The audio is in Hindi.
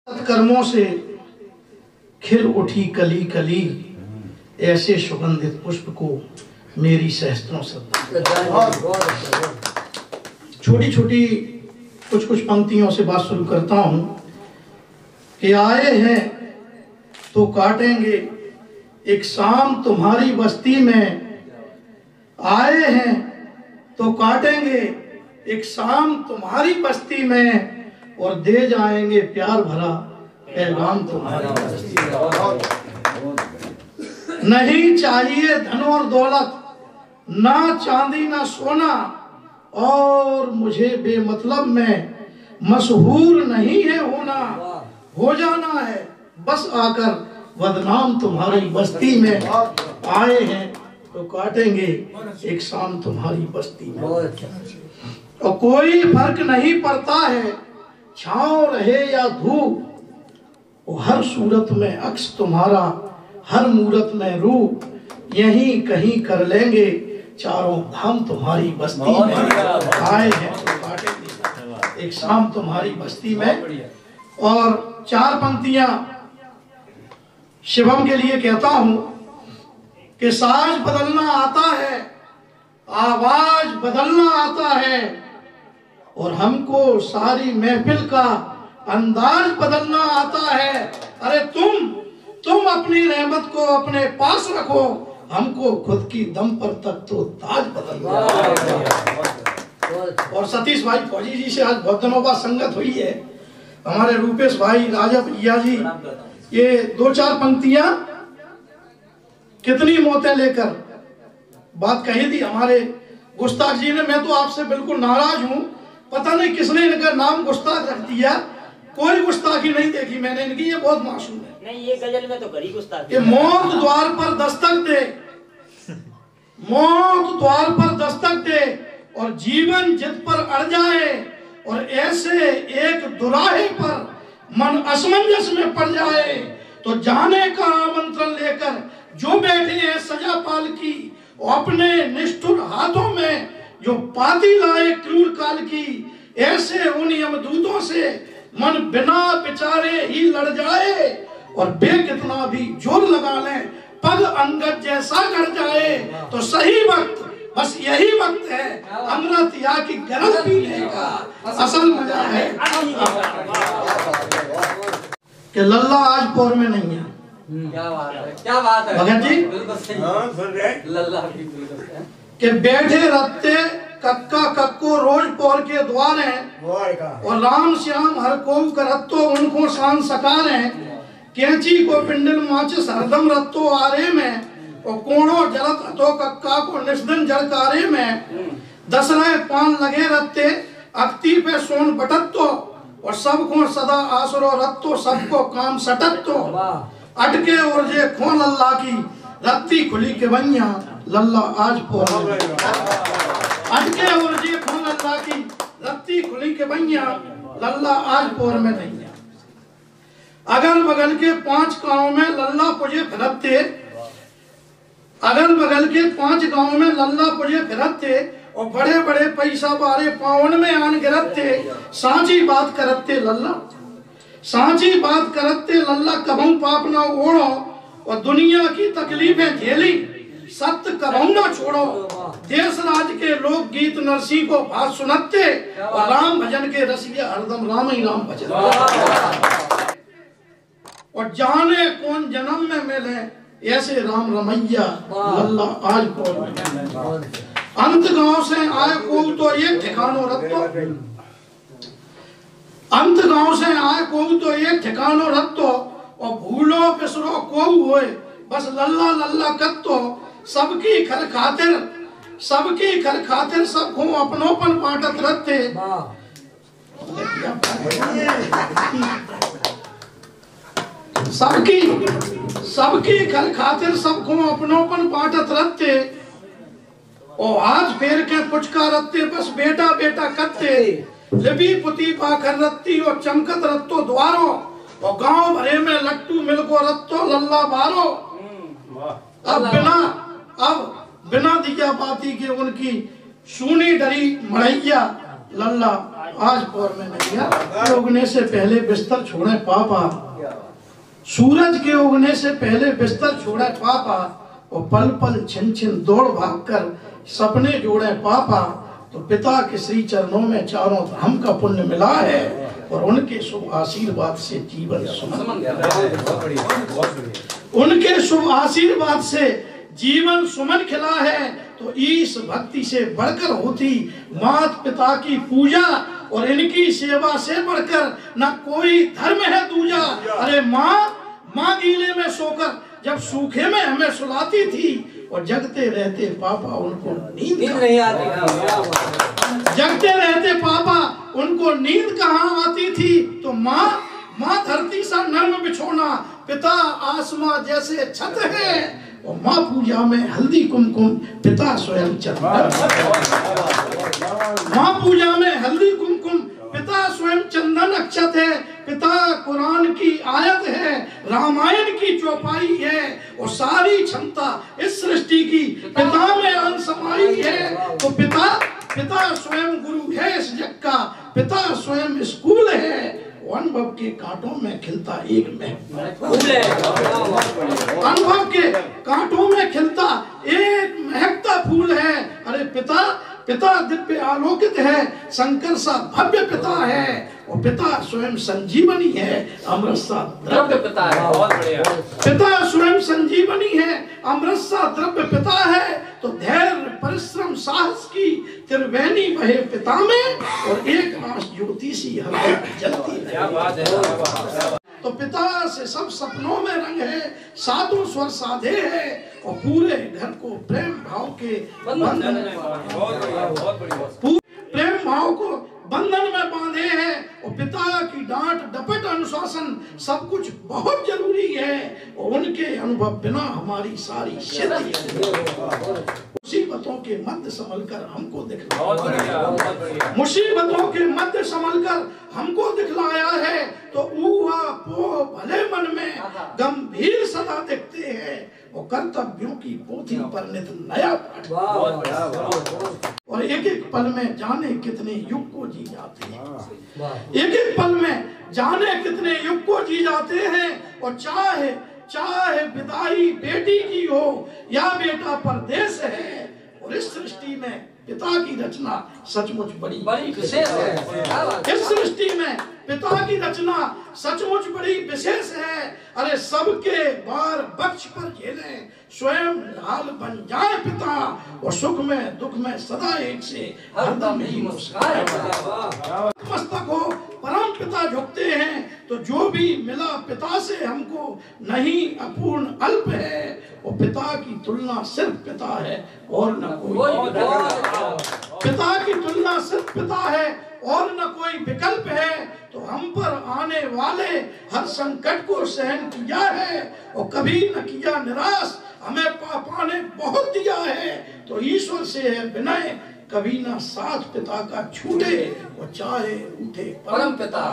कर्मों से खिल उठी कली कली, ऐसे सुगंधित पुष्प को मेरी सहस्त्रों श्रद्धा। छोटी छोटी कुछ कुछ पंक्तियों से बात शुरू करता हूं कि आए हैं तो काटेंगे एक शाम तुम्हारी बस्ती में, आए हैं तो काटेंगे एक शाम तुम्हारी बस्ती में, और दे जाएंगे प्यार भरा पैगाम तुम्हारी बस्ती में। नहीं चाहिए धन और दौलत, ना चांदी ना सोना, और मुझे बेमतलब में मशहूर नहीं है होना, हो जाना है बस आकर बदनाम तुम्हारी बस्ती में, आए हैं तो काटेंगे एक शाम तुम्हारी बस्ती में। और कोई फर्क नहीं पड़ता है छांव रहे या धूप, हर सूरत में अक्स तुम्हारा, हर मूरत में रूप, यहीं कहीं कर लेंगे चारों धाम तुम्हारी बस्ती में, आए हैं तो काटेंगे एक शाम तुम्हारी बस्ती में। और चार पंक्तियां शिवम के लिए कहता हूं कि साज बदलना आता है, आवाज बदलना आता है, और हमको सारी महफिल का अंदाज बदलना आता है। अरे तुम अपनी रहमत को अपने पास रखो, हमको खुद की दम पर तक तो ताज बदलना। और सतीश भाई फौजी जी से आज बहुत दिनों बाद संगत हुई है, हमारे रूपेश भाई, राजा भैया जी, ये दो चार पंक्तियां कितनी मौतें लेकर बात कही थी हमारे गुस्ताख जी ने। मैं तो आपसे बिल्कुल नाराज हूं, पता नहीं किसने इनका नाम गुस्ताख रख दिया, कोई गुस्ताखी नहीं देखी मैंने इनकी, ये बहुत मासूम है। नहीं, ये गजल में तो करी गुस्ताखी। कि मौत द्वार पर दस्तक दे, मौत द्वार पर दस्तक दे, और जीवन जिद पर अड़ जाए, और ऐसे एक दुराहे पर मन असमंजस में पड़ जाए, तो जाने का आमंत्रण लेकर जो बैठे हैं सजा पाल की, और अपने निष्ठुर हाथों में जो पाती लाए क्रूर काल की, ऐसे उन यमदूतों से मन बिना विचारे ही लड़ जाए, और बे कितना भी जोर लगा लें पग अंगद जैसा कर जाए, तो सही वक्त बस यही वक्त है अमृत या की गरज पीने का, असल मजा है कि लल्ला आज पौर में नहीं है। क्या बात है, क्या बात है भगत जी, लल्ला के बैठे रत्ते कक्का कक्को रोज पौर के द्वार हैं, और राम श्याम हर को करत्तो उनको शान सकार हैं, कैंची को पिंडल माचिस हरदम रत्तो आरे में, और कोणो जलत हतो कक्का को निस्दिन जड़कारे में, दसरे पान लगे रत्ते अक्ति पे सोन बटत्तो, और सबको सदा आसरो रत्तो सबको काम सटत्तो, अटके और जे खो लल्ला की रत्ती खुली के बनिया, लल्ला आज पौर अटके और जे खो लल्ला की रत्ती खुली के बनिया, लल्ला आज पौर में नहीं है। अगल बगल के 5 गांव में लल्ला पुजे फिरते, अगल बगल के 5 गांव में लल्ला पुजे फिरते, और बड़े बड़े पैसा बारे पावन में आन गिरते, सांची बात करते लल्ला, सांची बात करते लल्ला, कबहू पाप ना ओढ़ो, और दुनिया की तकलीफें झेली सत्य कबहू ना छोड़ो, देश राज के लोक गीत नरसिंह को बात सुनते, और राम भजन के रसिया हरदम राम ही राम भजन, और जाने कौन जन्म में मिले ऐसे राम रमैया, लल्ला आज पौर में। अंत गांव से आए को तो एक ठिकानो रत्तो, अंत गांव से आए को तो एक ठिकानो रत्तो, और भूलो पिसरो को हुए बस लल्ला लल्ला कत्तो, सबकी खर खातिर सबको अपनोपन बांटत रहते, सबकी खर खातिर सबको अपनोपन बांटत रहते, और आज फेर के पुचका रत्ते बस बेटा बेटा कत्ते, लिपि पुती पाखर रत्ती और चमकत रत्तो द्वारो, और गांव भरे में लट्टू मिलको रत्तो लल्ला बारो। अब बिना दिया बाती के उनकी सूनी डरी मड़ैया, लल्ला आज पौर में नहीं गया। उगने से पहले बिस्तर छोड़े पापा, सूरज के उगने से पहले बिस्तर छोड़े पापा, और पल पल छिन छिन दौड़ भाग कर सपने जोड़े पापा। तो पिता के श्री चरणों में चारों धाम का पुण्य मिला है, और उनके शुभ आशीर्वाद से जीवन सुमन, उनके शुभ आशीर्वाद से जीवन सुमन खिला है। तो इस भक्ति से बढ़कर होती मात पिता की पूजा, और इनकी सेवा से बढ़कर न कोई धर्म है दूजा। अरे माँ गीले में सोकर जब सूखे में हमें सुलाती थी, और जगते रहते पापा उनको नींद नहीं आती, जगते रहते पापा उनको नींद कहाँ आती थी। तो माँ धरती सा नर्म बिछोना, पिता आसमां जैसे छत है, और माँ पूजा में हल्दी कुमकुम, पिता स्वयं चंदन। माँ पूजा में हल्दी कुमकुम, पिता स्वयं चंदन अक्षत है। पिता कुरान की आयत है, रामायण की चौपाई है, और सारी क्षमता इस सृष्टि की पिता में अनसमाई है। तो पिता स्वयं गुरु है इस जग का, पिता स्वयं स्कूल है। अनुभव के कांटों में खिलता एक अनुभव के कांटों में खिलता एक महकता फूल है। अरे पिता दिव्य आलोकित है, शंकर सा भव्य पिता है, और पिता स्वयं संजीवनी है, अमृत सा द्रव्य पिता है। बहुत बढ़िया। पिता स्वयं संजीवनी है, अमृत सा द्रव्य पिता है। तो धैर्य परिश्रम साहस की त्रिवेणी बहे पिता में, और एक आंख ज्योति सी हर जलती है। क्या बात है। तो पिता से सब सपनों में रंग है, सातों स्वर साधे है, और पूरे घर को प्रेम भाव के बंधन प्रेम भाव को बंधन में बांधे हैं। और पिता की डांट डपट अनुशासन सब कुछ बहुत जरूरी है, और उनके अनुभव बिना हमारी सारी मुसीबतों के मध्य संभलकर हमको दिखलाया, मुसीबतों के मध्य संभलकर हमको दिखलाया है। तो ऊहा पो भले मन में गंभीर सदा दिखते हैं, और कर्तव्यों की पोथी पर नित नया पाठ। और एक एक पल में जाने कितने युग को जी जाते हैं, एक एक पल में जाने कितने युग को जी जाते हैं। और चाहे विदाई बेटी की हो या बेटा परदेश है, और इस सृष्टि में पिता की रचना सचमुच बड़ी विशेष है। इस सृष्टि में पिता की रचना सचमुच बड़ी विशेष है। अरे सबके बार बख्श पर झेले, स्वयं ढाल बन जाए पिता, और सुख में दुख में सदा एक से हरदम ही मुस्कुराए। मस्तक हो परम पिता झुकते हैं, तो जो भी मिला पिता से हमको नहीं अपूर्ण अल्प है। और पिता की तुलना सिर्फ पिता है और न कोई, पिता की तुलना सिर्फ पिता है और न कोई विकल्प है। तो हम पर आने वाले हर संकट को सहन किया है, और कभी न किया निराश, हमें पापा ने बहुत दिया है। तो ईश्वर से है विनय, कभी ना साथ पिता का छूटे, और चाहे उठे परम पिता।